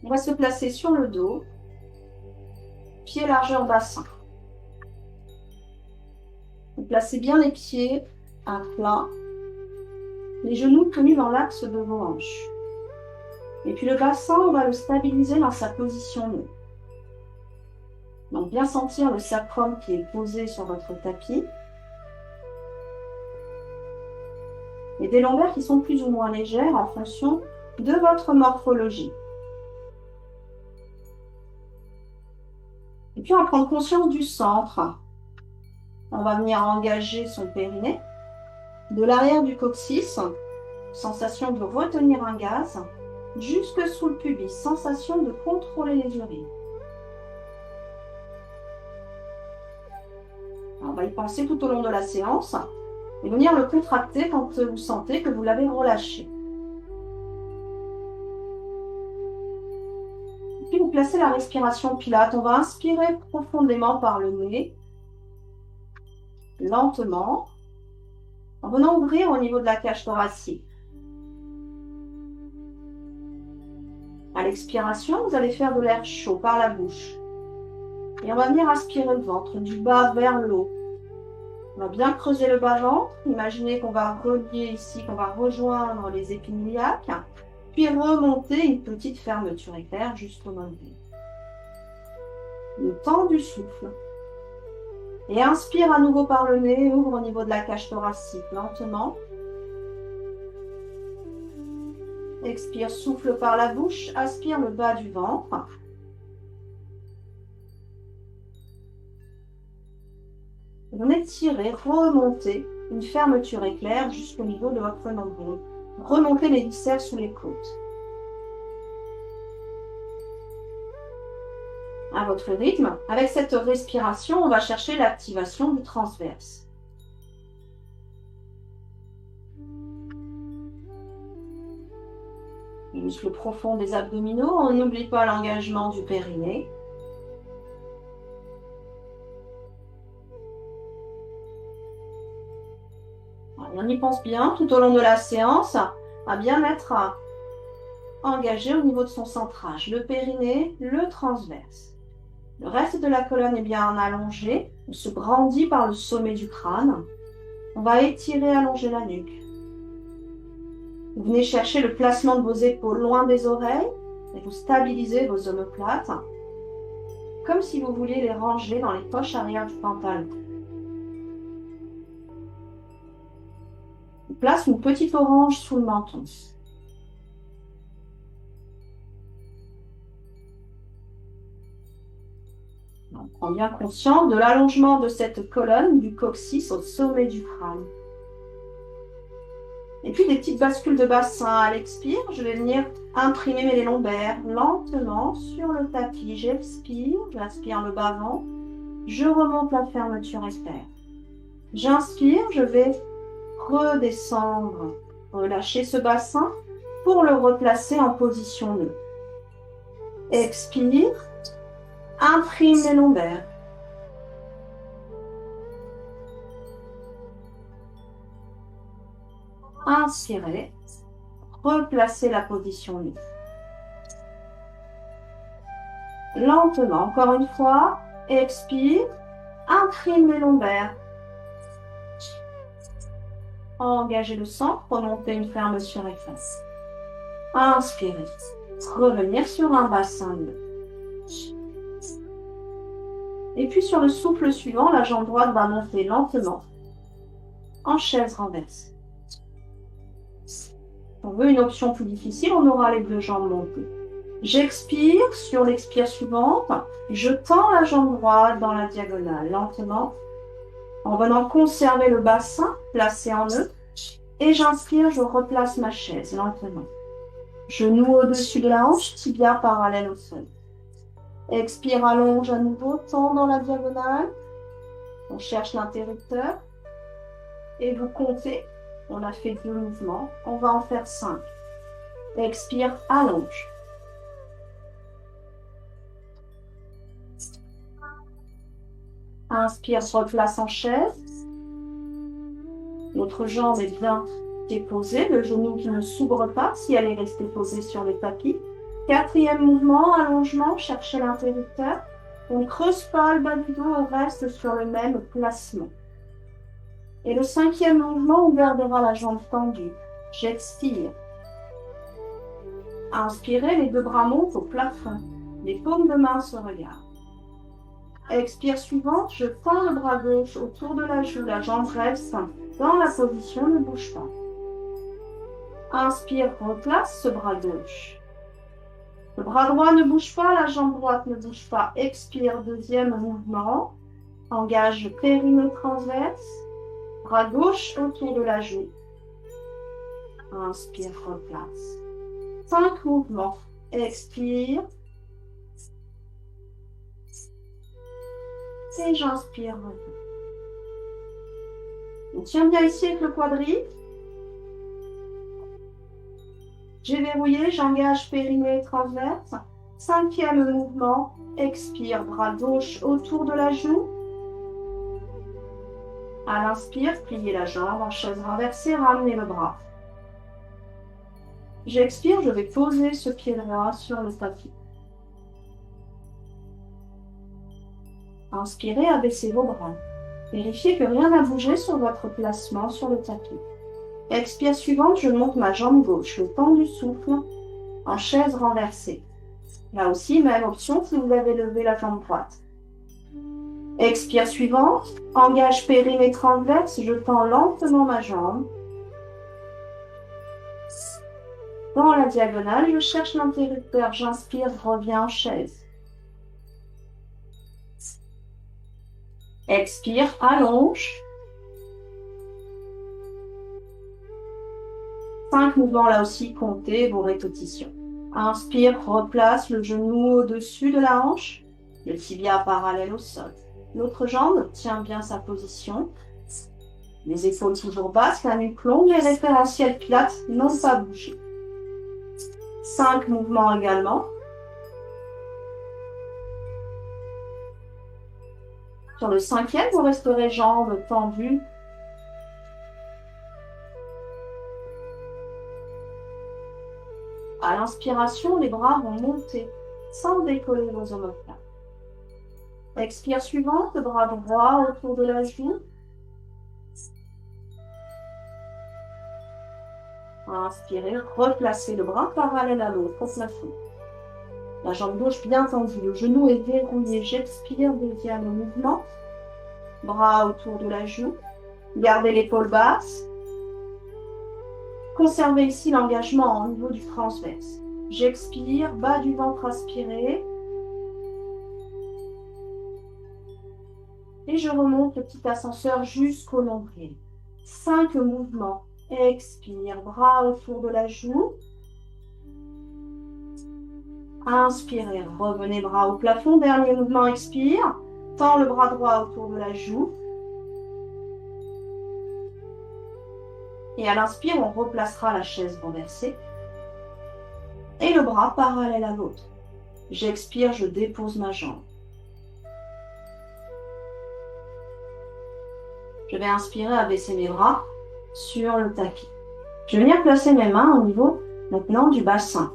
On va se placer sur le dos, pied largeur bassin. Vous placez bien les pieds à plat, les genoux tenus dans l'axe de vos hanches. Et puis le bassin, on va le stabiliser dans sa position nœud. Donc bien sentir le sacrum qui est posé sur votre tapis. Et des lombaires qui sont plus ou moins légères en fonction de votre morphologie. Et puis on va prendre conscience du centre. On va venir engager son périnée. De l'arrière du coccyx, sensation de retenir un gaz, jusque sous le pubis, sensation de contrôler les urines. On va y penser tout au long de la séance et venir le contracter quand vous sentez que vous l'avez relâché. Et puis vous placez la respiration Pilate. On va inspirer profondément par le nez, lentement, en venant ouvrir au niveau de la cage thoracique. À l'expiration, vous allez faire de l'air chaud par la bouche. Et on va venir aspirer le ventre du bas vers le haut. On va bien creuser le bas-ventre. Imaginez qu'on va relier ici, qu'on va rejoindre les épines iliaques, puis remonter une petite fermeture éclair jusqu'au nombril. Le temps du souffle. Et inspire à nouveau par le nez, ouvre au niveau de la cage thoracique lentement. Expire, souffle par la bouche, aspire le bas du ventre. Vous étirez, remontez une fermeture éclair jusqu'au niveau de votre nombril. Remontez les viscères sous les côtes. À votre rythme, avec cette respiration, on va chercher l'activation du transverse. Les muscles profonds des abdominaux, on n'oublie pas l'engagement du périnée. On y pense bien tout au long de la séance à bien être engagé au niveau de son centrage, le périnée, le transverse. Le reste de la colonne est bien allongé, on se grandit par le sommet du crâne. On va étirer, allonger la nuque. Vous venez chercher le placement de vos épaules loin des oreilles et vous stabilisez vos omoplates, comme si vous vouliez les ranger dans les poches arrière du pantalon. On place une petite orange sous le menton. On prend bien conscience de l'allongement de cette colonne du coccyx au sommet du crâne. Et puis des petites bascules de bassin à l'expire. Je vais venir imprimer mes lombaires lentement sur le tapis. J'expire, j'aspire le bas-ventre. Je remonte la fermeture éclair. J'inspire, je vais redescendre, relâcher ce bassin pour le replacer en position nœud. Expire, imprime les lombaires. Inspirez, replacez la position nue. Lentement, encore une fois, expire, imprime les lombaires. Engagez le centre, remontez une fermeture éclair. Inspirez, revenir sur un bassin nœud. Et puis sur le souffle suivant, la jambe droite va monter lentement en chaise renversée. On veut une option plus difficile, on aura les deux jambes montées. J'expire, sur l'expire suivante, je tends la jambe droite dans la diagonale, lentement, en venant conserver le bassin placé en nœud, et j'inspire, je replace ma chaise, lentement. Genou au-dessus de la hanche, tibia parallèle au sol. Expire, allonge à nouveau, tend dans la diagonale, on cherche l'interrupteur, et vous comptez. On a fait 2 mouvements, on va en faire 5. Expire, allonge. Inspire, se replace en chaise. L'autre jambe est bien déposée, le genou qui ne s'ouvre pas si elle est restée posée sur le tapis. 4e mouvement, allongement, cherchez l'interrupteur. On ne creuse pas le bas du dos, on reste sur le même placement. Et le 5e mouvement, on gardera la jambe tendue. J'expire. Inspirez, les 2 bras montent au plafond. Les paumes de main se regardent. Expire suivante, je tends le bras gauche autour de la joue, la jambe reste dans la position, ne bouge pas. Inspire, replace ce bras gauche. Le bras droit ne bouge pas, la jambe droite ne bouge pas. Expire, 2e mouvement. Engage périnée transverse. Bras gauche autour de la joue. Inspire, replace. 5 mouvements. Expire. Et j'inspire. On tient bien ici avec le quadrille. J'ai verrouillé, j'engage périnée transverse. 5e mouvement. Expire, bras gauche autour de la joue. À l'inspire, pliez la jambe en chaise renversée, ramenez le bras. J'expire, je vais poser ce pied droit sur le tapis. Inspirez, abaissez vos bras. Vérifiez que rien n'a bougé sur votre placement sur le tapis. Expire suivante, je monte ma jambe gauche, le temps du souffle, en chaise renversée. Là aussi, même option si vous avez levé la jambe droite. Expire suivante, engage périnée transverse, je tends lentement ma jambe. Dans la diagonale, je cherche l'interrupteur, j'inspire, reviens en chaise. Expire, allonge. 5 mouvements là aussi, comptez vos répétitions. Inspire, replace le genou au-dessus de la hanche, le tibia parallèle au sol. L'autre jambe tient bien sa position. Les épaules toujours basses, la nuque longue, les référentiels plates n'ont pas bougé. 5 mouvements également. Sur le 5e, vous resterez jambes tendues. À l'inspiration, les bras vont monter sans décoller vos omoplates. Expire suivante, le bras droit autour de la joue. Inspirez, replacez le bras parallèle à l'autre au plafond. La jambe gauche bien tendue, le genou est verrouillé. J'expire, 2e mouvement. Bras autour de la joue. Gardez l'épaule basse. Conservez ici l'engagement au niveau du transverse. J'expire, bas du ventre aspiré. Et je remonte le petit ascenseur jusqu'au nombril. 5 mouvements. Expire, bras autour de la joue. Inspirez, revenez bras au plafond. Dernier mouvement, expire. Tends le bras droit autour de la joue. Et à l'inspire, on replacera la chaise renversée. Et le bras parallèle à l'autre. J'expire, je dépose ma jambe. Je vais inspirer, abaisser mes bras sur le tapis. Je vais venir placer mes mains au niveau maintenant du bassin.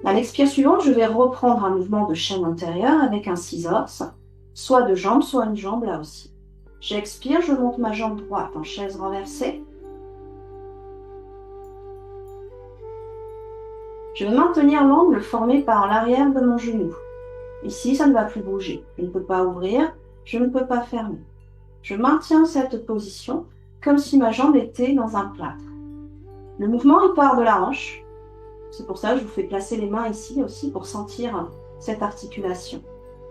À l'expire suivante, je vais reprendre un mouvement de chaîne antérieure avec un scissors, soit de jambe, soit une jambe là aussi. J'expire, je monte ma jambe droite en chaise renversée. Je vais maintenir l'angle formé par l'arrière de mon genou. Ici, ça ne va plus bouger. Je ne peux pas ouvrir, je ne peux pas fermer. Je maintiens cette position comme si ma jambe était dans un plâtre. Le mouvement, il part de la hanche. C'est pour ça que je vous fais placer les mains ici aussi pour sentir cette articulation.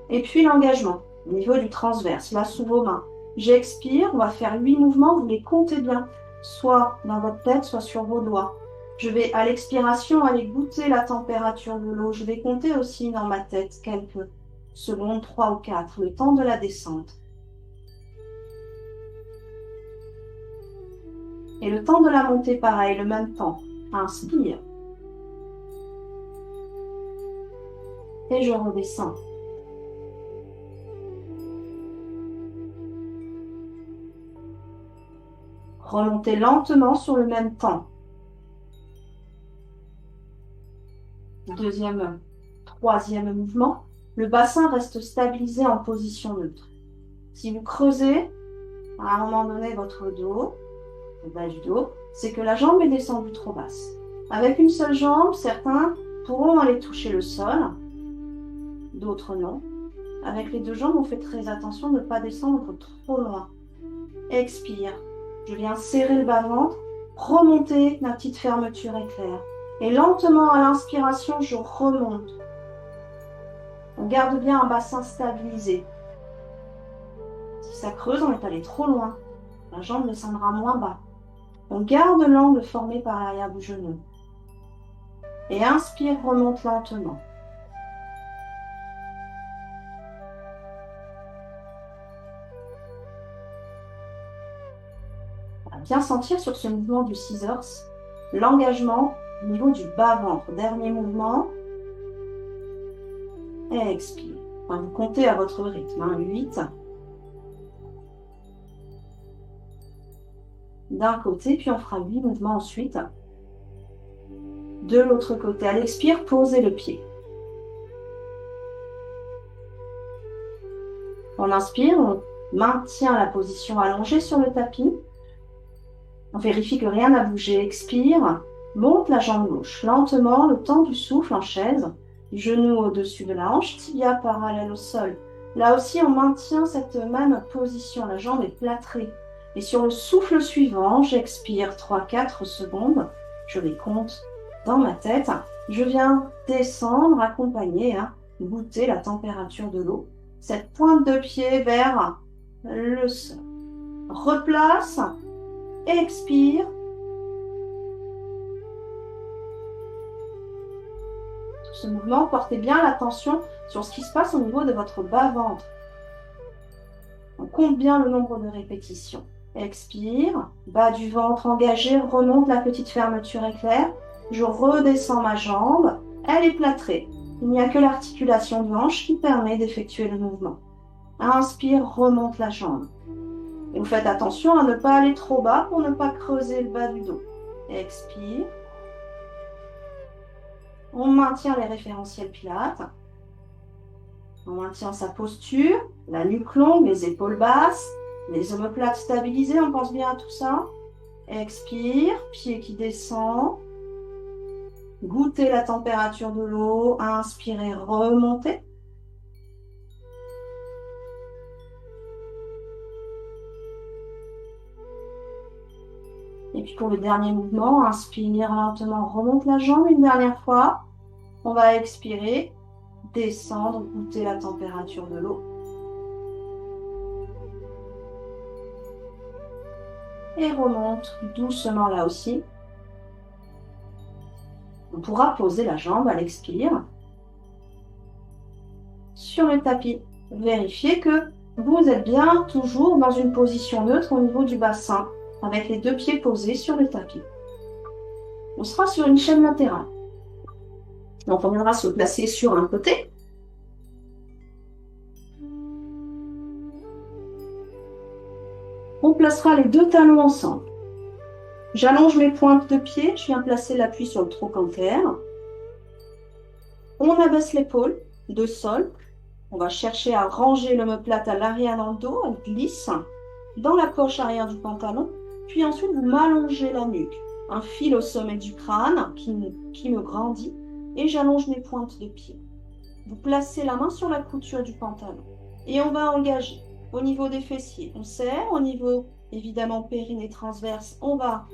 Et puis l'engagement au niveau du transverse, là sous vos mains. J'expire, on va faire 8 mouvements, vous les comptez bien, soit dans votre tête, soit sur vos doigts. Je vais à l'expiration aller goûter la température de l'eau. Je vais compter aussi dans ma tête quelques secondes, 3 ou 4, le temps de la descente. Et le temps de la montée, pareil, le même temps. Inspire. Et je redescends. Remontez lentement sur le même temps. Deuxième, troisième mouvement, le bassin reste stabilisé en position neutre. Si vous creusez, à un moment donné, votre dos, le bas du dos, c'est que la jambe est descendue trop basse. Avec une seule jambe, certains pourront aller toucher le sol, d'autres non. Avec les deux jambes, on fait très attention de ne pas descendre trop loin. Expire. Je viens serrer le bas-ventre, remonter ma petite fermeture éclair. Et lentement, à l'inspiration, je remonte. On garde bien un bassin stabilisé. Si ça creuse, on est allé trop loin. La jambe descendra moins bas. On garde l'angle formé par l'arrière du genou. Et inspire, remonte lentement. On va bien sentir sur ce mouvement du scissors l'engagement au niveau du bas-ventre. Dernier mouvement. Et expire. Enfin, vous comptez à votre rythme. 8. D'un côté, puis on fera 8 mouvements ensuite. De l'autre côté. À l'expire, posez le pied. On inspire, on maintient la position allongée sur le tapis. On vérifie que rien n'a bougé. Expire, monte la jambe gauche. Lentement, le temps du souffle en chaise. Genou au-dessus de la hanche, tibia parallèle au sol. Là aussi, on maintient cette même position. La jambe est plâtrée. Et sur le souffle suivant, j'expire 3-4 secondes. Je les compte dans ma tête. Je viens descendre, accompagner, goûter la température de l'eau. Cette pointe de pied vers le sol. Replace, expire. Tout ce mouvement, portez bien l'attention sur ce qui se passe au niveau de votre bas-ventre. On compte bien le nombre de répétitions. Expire, bas du ventre engagé, remonte la petite fermeture éclair. Je redescends ma jambe, elle est plâtrée. Il n'y a que l'articulation de hanche qui permet d'effectuer le mouvement. Inspire, remonte la jambe. Et vous faites attention à ne pas aller trop bas pour ne pas creuser le bas du dos. Expire. On maintient les référentiels pilates. On maintient sa posture, la nuque longue, les épaules basses, les omoplates stabilisées, on pense bien à tout ça. Expire, pied qui descend. Goûtez la température de l'eau. Inspirez, remontez. Et puis pour le dernier mouvement, inspire lentement, remonte la jambe une dernière fois. On va expirer, descendre, goûter la température de l'eau. Et remonte doucement là aussi. On pourra poser la jambe à l'expire sur le tapis. Vérifiez que vous êtes bien toujours dans une position neutre au niveau du bassin, avec les deux pieds posés sur le tapis. On sera sur une chaîne latérale. Donc on viendra se placer sur un côté. On placera les deux talons ensemble. J'allonge mes pointes de pied, je viens placer l'appui sur le trochanter. On abaisse l'épaule de sol. On va chercher à ranger l'omoplate à l'arrière dans le dos, elle glisse dans la poche arrière du pantalon. Puis ensuite, vous m'allongez la nuque. Un fil au sommet du crâne qui me grandit et j'allonge mes pointes de pied. Vous placez la main sur la couture du pantalon et on va engager au niveau des fessiers. On serre au niveau, évidemment, périnée transverse. On va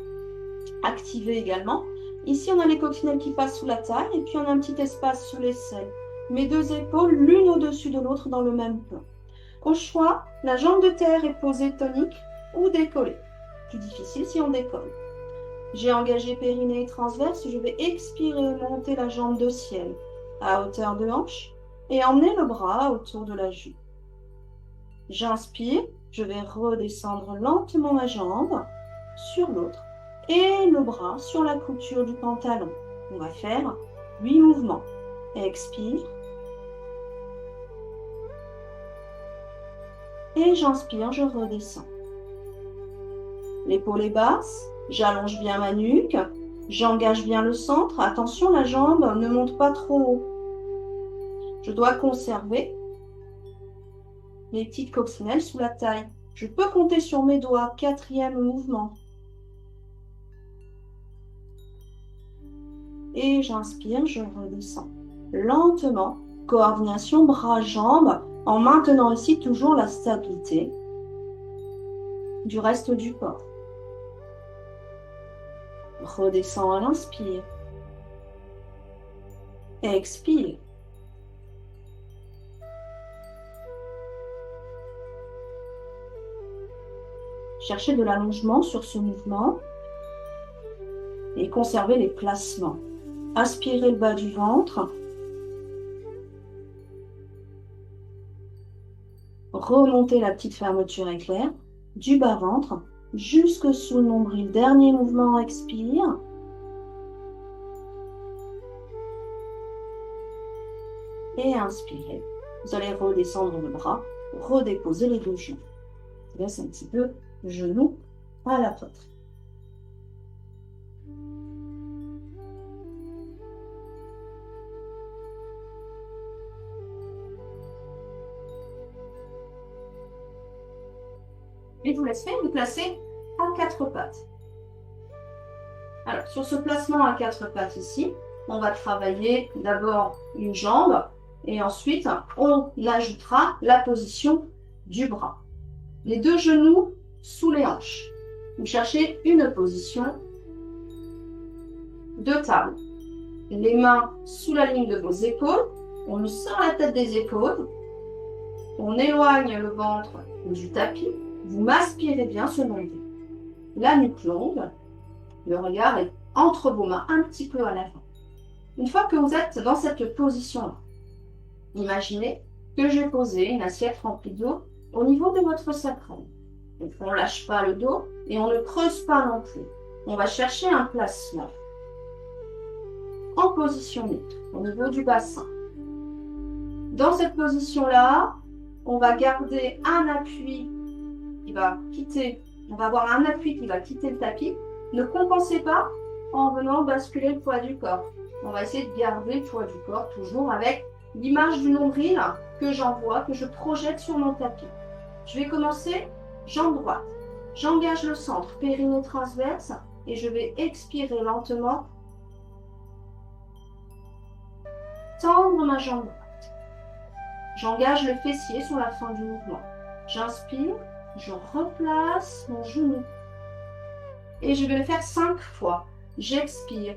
activer également. Ici, on a les coccinelles qui passent sous la taille et puis on a un petit espace sous l'aisselle. Mes deux épaules, l'une au-dessus de l'autre dans le même plan. Au choix, la jambe de terre est posée tonique ou décollée. Plus difficile si on décolle. J'ai engagé périnée transverse, je vais expirer, monter la jambe de ciel à hauteur de hanche et emmener le bras autour de la jupe. J'inspire, je vais redescendre lentement ma jambe sur l'autre et le bras sur la couture du pantalon. On va faire 8 mouvements. Expire. Et j'inspire, je redescends. L'épaule est basse, j'allonge bien ma nuque. J'engage bien le centre. Attention, la jambe ne monte pas trop haut. Je dois conserver les petites coccinelles sous la taille. Je peux compter sur mes doigts. 4e mouvement. Et j'inspire, je redescends. Lentement, coordination bras-jambes, en maintenant ici toujours la stabilité du reste du corps. Redescends à l'inspire. Expire. Cherchez de l'allongement sur ce mouvement et conservez les placements. Aspirez le bas du ventre. Remontez la petite fermeture éclair du bas-ventre jusque sous le nombril. Dernier mouvement, expire. Et inspirez. Vous allez redescendre le bras, redéposer les deux genoux. Laisse un petit peu le genou à la poitrine. Et je vous laisse faire vous placer à 4 pattes. Alors, sur ce placement à 4 pattes ici, on va travailler d'abord une jambe et ensuite on ajoutera la position du bras. Les deux genoux sous les hanches. Vous cherchez une position de table. Les mains sous la ligne de vos épaules. On sort la tête des épaules. On éloigne le ventre du tapis. Vous m'aspirez bien ce nombril. La nuque longue. Le regard est entre vos mains, un petit peu à l'avant. Une fois que vous êtes dans cette position-là, imaginez que j'ai posé une assiette remplie d'eau au niveau de votre sacrum. Donc on ne lâche pas le dos et on ne creuse pas non plus. On va chercher un placement en position neutre, au niveau du bassin. Dans cette position-là, on va garder un appui qui va quitter, on va avoir un appui qui va quitter le tapis. Ne compensez pas en venant basculer le poids du corps. On va essayer de garder le poids du corps toujours avec l'image du nombril que j'envoie, que je projette sur mon tapis. Je vais commencer jambe droite. J'engage le centre, périnée transverse et je vais expirer lentement. Tendre ma jambe droite. J'engage le fessier sur la fin du mouvement. J'inspire, je replace mon genou. Et je vais le faire 5 fois. J'expire.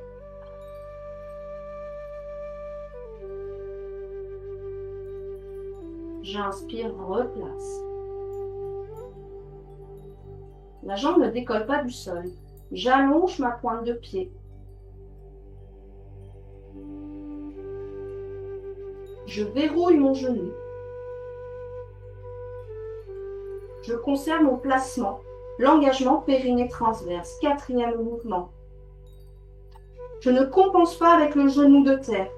J'inspire, replace. La jambe ne décolle pas du sol. J'allonge ma pointe de pied. Je verrouille mon genou. Je conserve mon placement. L'engagement périnée transverse. 4e mouvement. Je ne compense pas avec le genou de terre.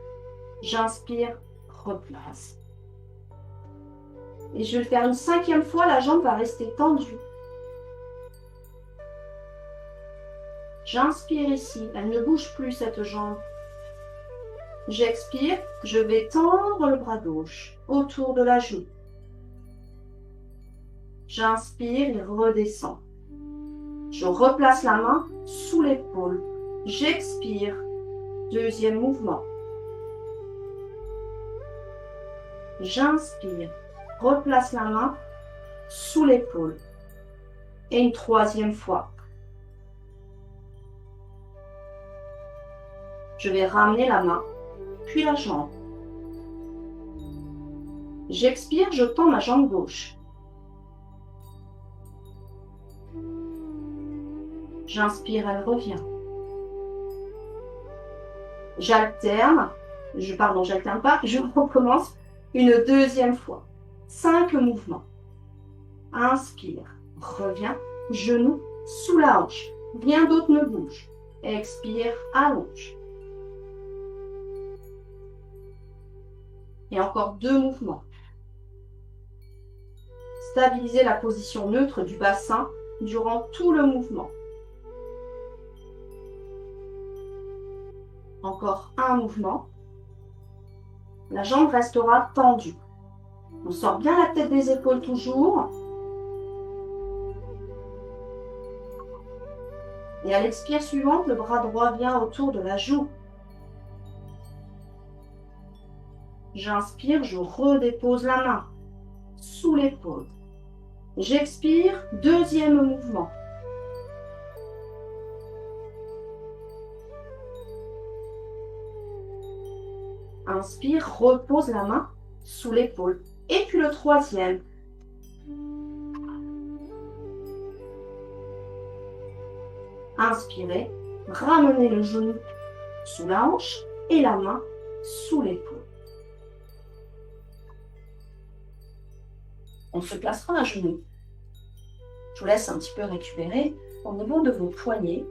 J'inspire, replace. Et je vais le faire une 5e fois. La jambe va rester tendue. J'inspire ici. Elle ne bouge plus cette jambe. J'expire. Je vais tendre le bras gauche autour de la joue. J'inspire et redescends. Je replace la main sous l'épaule. J'expire. 2e mouvement. J'inspire. Replace la main sous l'épaule. Et une 3e fois. Je vais ramener la main, puis la jambe. J'expire, je tends ma jambe gauche. J'inspire, elle revient. J'alterne, j'alterne pas, je recommence une 2e fois. 5 mouvements. Inspire, reviens, genou sous la hanche. Rien d'autre ne bouge. Expire, allonge. Et encore 2 mouvements. Stabilisez la position neutre du bassin durant tout le mouvement. Encore un mouvement. La jambe restera tendue. On sort bien la tête des épaules toujours. Et à l'expire suivante, le bras droit vient autour de la joue. J'inspire, je redépose la main sous l'épaule. J'expire, deuxième mouvement. Inspire, repose la main sous l'épaule. Et puis le troisième. Inspirez, ramenez le genou sous la hanche et la main sous l'épaule. On se placera à genoux. Je vous laisse un petit peu récupérer au niveau de vos poignets.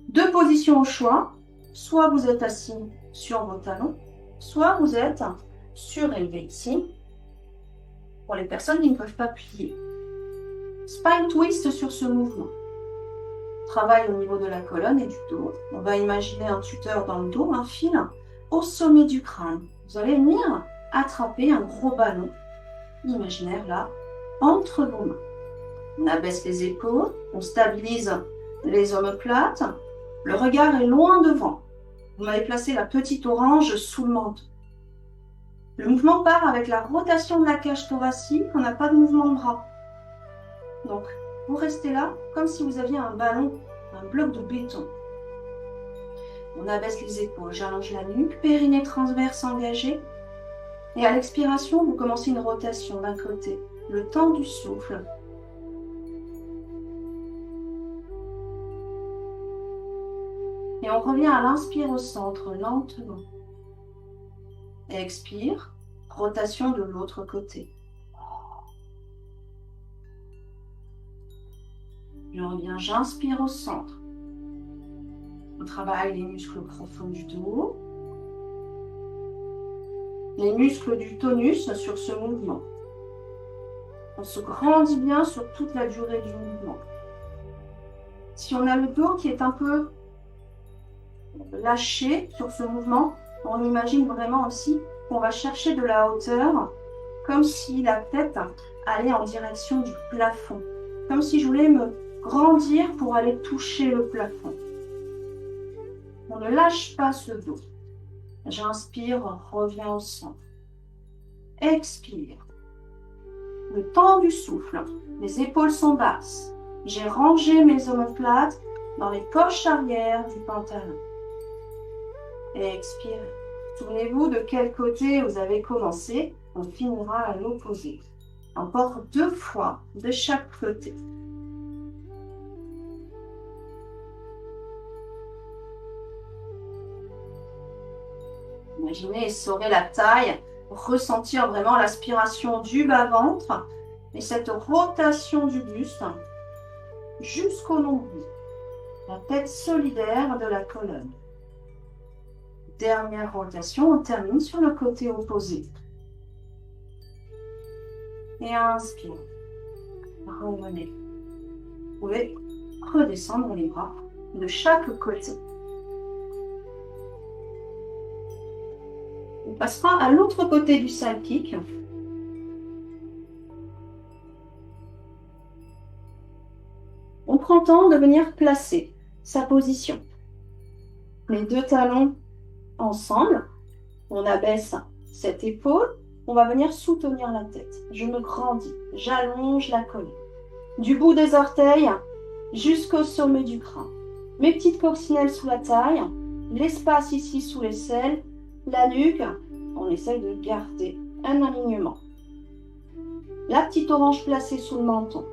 Deux positions au choix. Soit vous êtes assis sur vos talons, soit vous êtes surélevé ici. Pour les personnes qui ne peuvent pas plier. Spine twist sur ce mouvement. Travail au niveau de la colonne et du dos. On va imaginer un tuteur dans le dos, un fil au sommet du crâne. Vous allez venir attraper un gros ballon imaginaire là, entre vos mains. On abaisse les épaules, on stabilise les omoplates. Le regard est loin devant. Vous m'avez placé la petite orange sous le menton. Le mouvement part avec la rotation de la cage thoracique, on n'a pas de mouvement de bras. Donc, vous restez là comme si vous aviez un ballon, un bloc de béton. On abaisse les épaules, j'allonge la nuque, périnée transverse engagé. Et à l'expiration, vous commencez une rotation d'un côté, le temps du souffle. Et on revient à l'inspire au centre, lentement. Expire, rotation de l'autre côté. Je reviens, j'inspire au centre. On travaille les muscles profonds du dos, les muscles du tonus sur ce mouvement. On se grandit bien sur toute la durée du mouvement. Si on a le dos qui est un peu lâché sur ce mouvement, on imagine vraiment aussi qu'on va chercher de la hauteur, comme si la tête allait en direction du plafond, comme si je voulais me grandir pour aller toucher le plafond. On ne lâche pas ce dos. J'inspire, reviens au centre. Expire. Le temps du souffle. Les épaules sont basses. J'ai rangé mes omoplates dans les poches arrière du pantalon. Expire. Souvenez-vous de quel côté vous avez commencé. On finira à l'opposé. Encore 2 fois de chaque côté. Imaginez essorer la taille, ressentir vraiment l'aspiration du bas-ventre et cette rotation du buste jusqu'au nombril. La tête solidaire de la colonne. Dernière rotation, on termine sur le côté opposé. Et inspire. Revenez. Vous pouvez redescendre les bras de chaque côté. On passera à l'autre côté du side kick. On prend le temps de venir placer sa position. Les 2 talons ensemble. On abaisse cette épaule. On va venir soutenir la tête. Je me grandis. J'allonge la colonne. Du bout des orteils jusqu'au sommet du crâne. Mes petites coccinelles sous la taille. L'espace ici sous l'aisselle. La nuque, on essaye de garder un alignement. La petite orange placée sous le menton.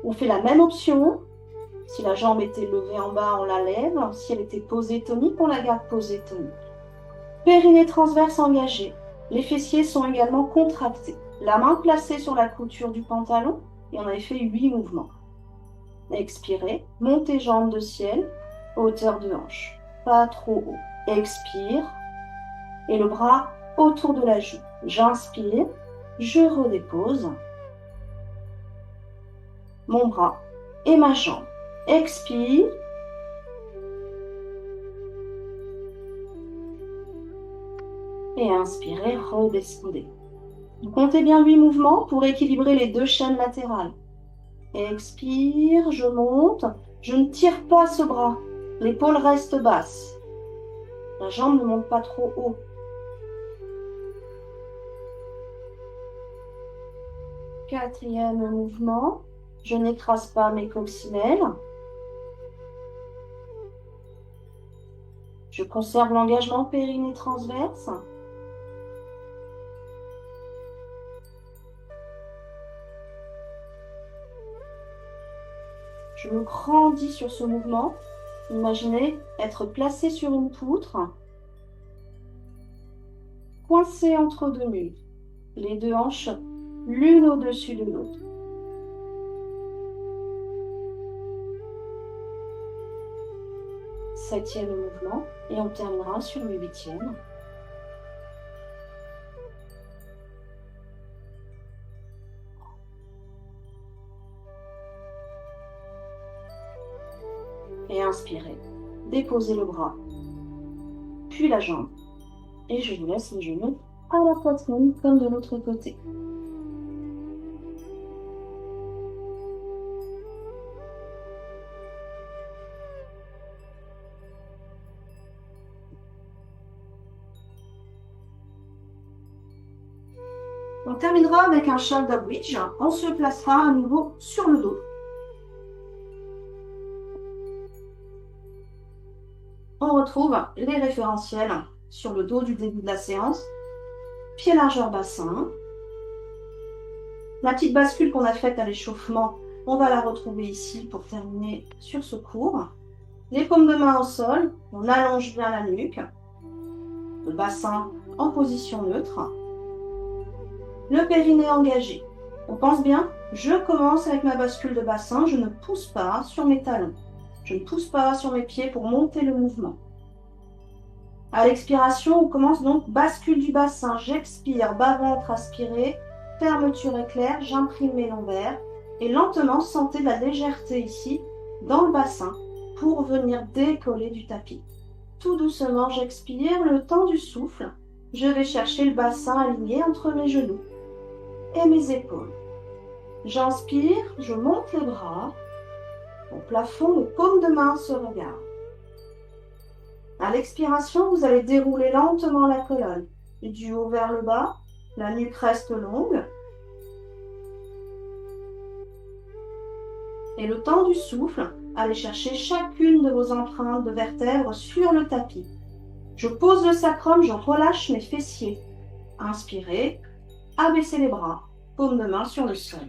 On fait la même option. Si la jambe était levée en bas, on la lève. Si elle était posée tonique, on la garde posée tonique. Périnée transverse engagée. Les fessiers sont également contractés. La main placée sur la couture du pantalon. Et on avait fait 8 mouvements. Expirez. Montez jambes de ciel. Hauteur de hanche. Pas trop haut. Expire. Et le bras autour de la joue. J'inspire, je redépose. mon bras et ma jambe. Expire. Et inspirez, redescendez. Vous comptez bien 8 mouvements pour équilibrer les 2 chaînes latérales. Expire, je monte. Je ne tire pas ce bras. L'épaule reste basse. La jambe ne monte pas trop haut. Quatrième mouvement. Je n'écrase pas mes coccinelles. Je conserve l'engagement périnée transverse. Je me grandis sur ce mouvement. Imaginez être placé sur une poutre, coincé entre 2 murs, les 2 hanches l'une au-dessus de l'autre. Septième mouvement et on terminera sur le 8e. Et inspirez, déposez le bras, puis la jambe. Et je vous laisse les genoux à la poitrine comme de l'autre côté. On terminera avec un shoulder bridge. On se placera à nouveau sur le dos. On retrouve les référentiels sur le dos du début de la séance. Pied largeur bassin. La petite bascule qu'on a faite à l'échauffement, on va la retrouver ici pour terminer sur ce cours. Les paumes de main au sol, on allonge bien la nuque. Le bassin en position neutre. Le périnée engagé. On pense bien, je commence avec ma bascule de bassin, je ne pousse pas sur mes talons. Je ne pousse pas sur mes pieds pour monter le mouvement. À l'expiration, on commence donc bascule du bassin. J'expire, bas-ventre aspiré, fermeture éclair, j'imprime mes lombaires. Et lentement, sentez de la légèreté ici, dans le bassin, pour venir décoller du tapis. Tout doucement, j'expire, le temps du souffle. Je vais chercher le bassin aligné entre mes genoux et mes épaules. J'inspire, je monte les bras. Au plafond, les paumes de main se regardent. À l'expiration, vous allez dérouler lentement la colonne. Du haut vers le bas, la nuque reste longue. Et le temps du souffle, allez chercher chacune de vos empreintes de vertèbres sur le tapis. Je pose le sacrum, je relâche mes fessiers. Inspirez, abaissez les bras, paume de main sur le sol.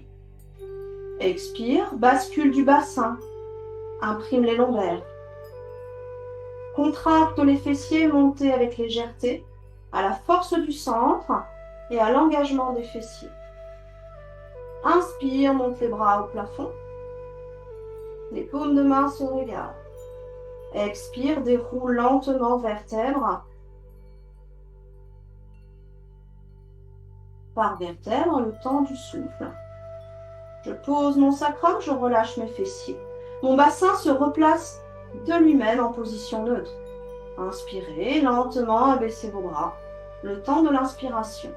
Expire, bascule du bassin. Imprime les lombaires. Contracte les fessiers, montez avec légèreté, à la force du centre et à l'engagement des fessiers. Inspire, monte les bras au plafond. Les paumes de main se regardent. Expire, déroule lentement vertèbre par vertèbre, le temps du souffle. Je pose mon sacrum, je relâche mes fessiers. Mon bassin se replace de lui-même en position neutre. Inspirez, lentement, abaissez vos bras. Le temps de l'inspiration.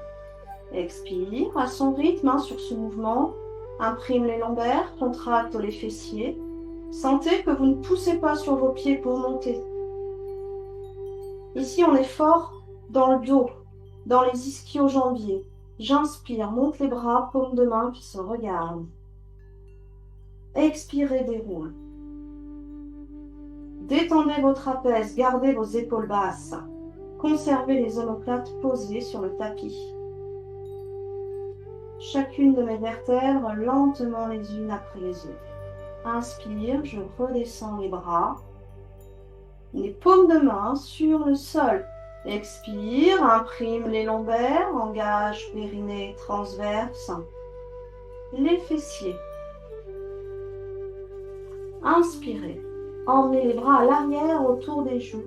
Expire, à son rythme, sur ce mouvement. Imprime les lombaires, contracte les fessiers. Sentez que vous ne poussez pas sur vos pieds pour monter. Ici, on est fort dans le dos, dans les ischio-jambiers. J'inspire, monte les bras, paumes de main qui se regardent. Expirez, déroule. Détendez vos trapèzes, gardez vos épaules basses. Conservez les omoplates posées sur le tapis. Chacune de mes vertèbres lentement les unes après les autres. Inspire, je redescends les bras. Les paumes de main sur le sol. Expire, imprime les lombaires, engage périnée transverse. Les fessiers. Inspirez. Emmenez les bras à l'arrière autour des joues.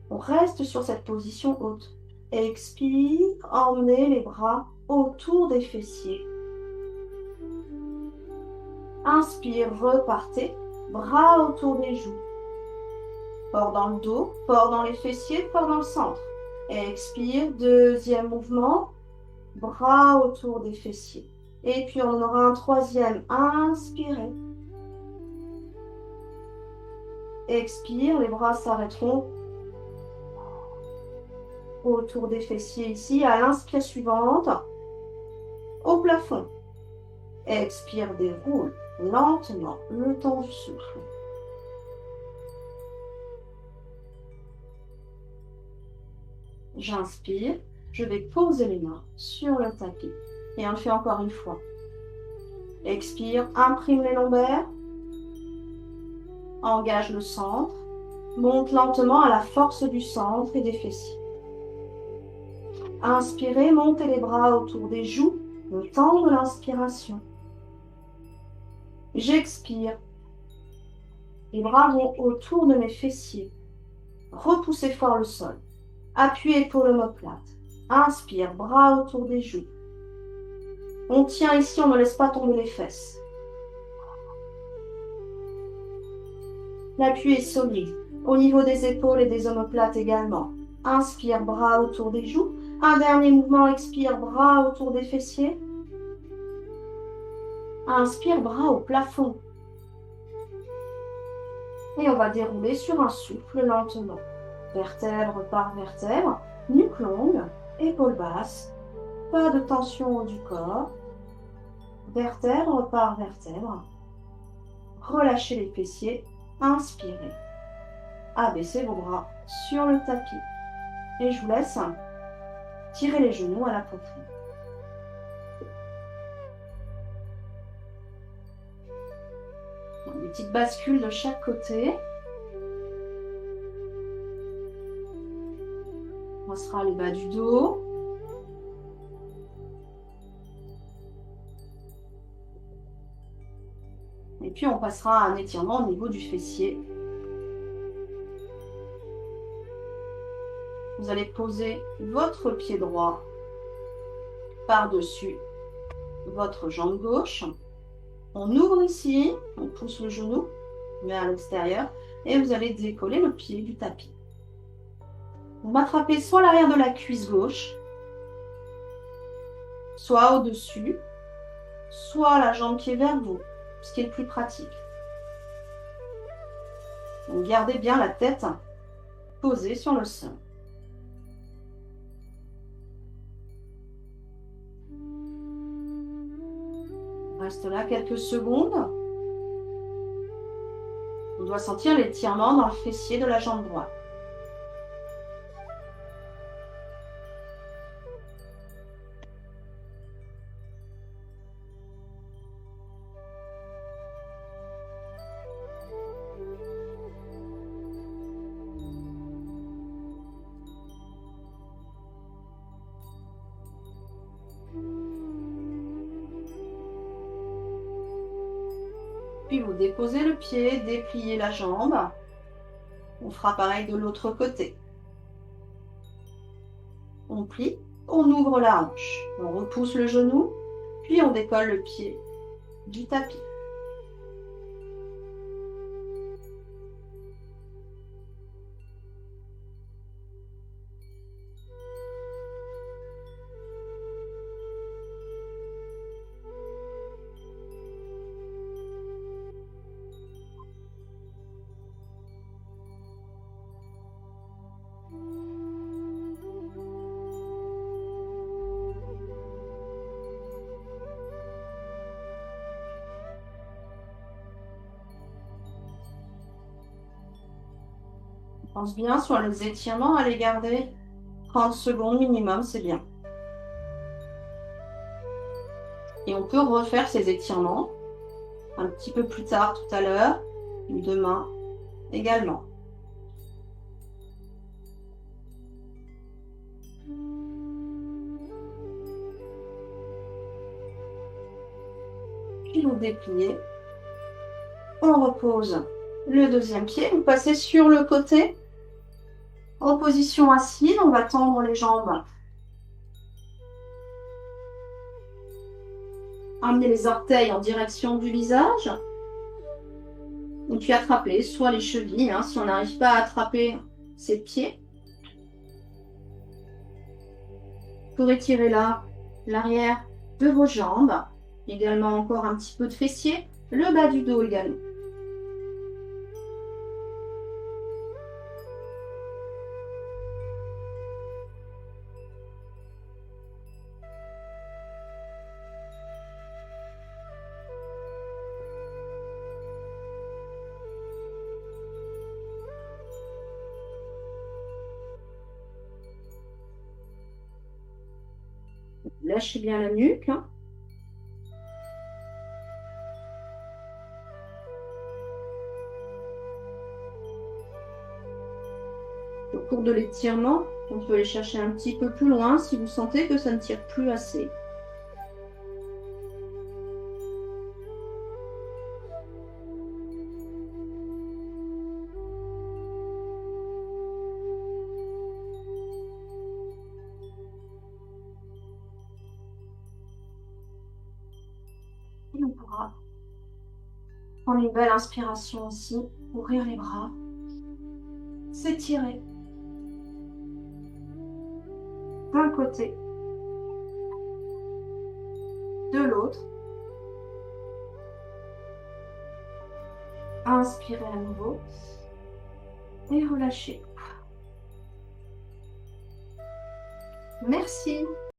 On reste sur cette position haute. Expire, emmenez les bras autour des fessiers. Inspire, repartez. Bras autour des joues. Fort dans le dos, fort dans les fessiers, fort dans le centre. Expire, deuxième mouvement. Bras autour des fessiers. Et puis on aura un troisième. Inspirez. Expire, les bras s'arrêteront autour des fessiers ici. À l'inspire suivante, au plafond. Expire, déroule lentement le temps du souffle. J'inspire, je vais poser les mains sur le tapis. Et on le fait encore une fois. Expire, imprime les lombaires. Engage le centre. Monte lentement à la force du centre et des fessiers. Inspirez, montez les bras autour des joues, le temps de l'inspiration. J'expire. Les bras vont autour de mes fessiers. Repoussez fort le sol. Appuyez épaule omoplate. Inspire, bras autour des joues. On tient ici, on ne laisse pas tomber les fesses. L'appui est solide. Au niveau des épaules et des omoplates également. Inspire, bras autour des joues. Un dernier mouvement, expire, bras autour des fessiers. Inspire, bras au plafond. Et on va dérouler sur un souffle lentement. Vertèbre par vertèbre, nuque longue, épaules basses. Pas de tension au haut du corps. Vertèbre par vertèbre. Relâchez les fessiers. Inspirez. Abaissez vos bras sur le tapis. Et je vous laisse tirer les genoux à la poitrine. Des petites bascules de chaque côté. On passera le bas du dos. Et puis on passera à un étirement au niveau du fessier. Vous allez poser votre pied droit par-dessus votre jambe gauche. On ouvre ici, on pousse le genou, on met à l'extérieur, et vous allez décoller le pied du tapis. Vous m'attrapez soit l'arrière de la cuisse gauche, soit au-dessus, soit la jambe qui est vers vous, ce qui est le plus pratique. Donc gardez bien la tête posée sur le sol. On reste là quelques secondes. On doit sentir l'étirement dans le fessier de la jambe droite. Puis vous déposez le pied, dépliez la jambe. On fera pareil de l'autre côté. On plie, on ouvre la hanche. On repousse le genou, puis on décolle le pied du tapis. Pense bien sur les étirements, à les garder 30 secondes minimum, c'est bien. Et on peut refaire ces étirements un petit peu plus tard tout à l'heure, ou demain également. Puis vous dépliez. On repose le deuxième pied. Vous passez sur le côté. En position assise, on va tendre les jambes amener les orteils en direction du visage. Et puis attraper soit les chevilles, hein, si on n'arrive pas à attraper ses pieds. Pour étirer là l'arrière de vos jambes. Également encore un petit peu de fessier. Le bas du dos également. Lâchez bien la nuque. Hein. Au cours de l'étirement, on peut aller chercher un petit peu plus loin si vous sentez que ça ne tire plus assez. Et on pourra prendre une belle inspiration ici, ouvrir les bras, s'étirer d'un côté, de l'autre. Inspirez à nouveau et relâchez. Merci.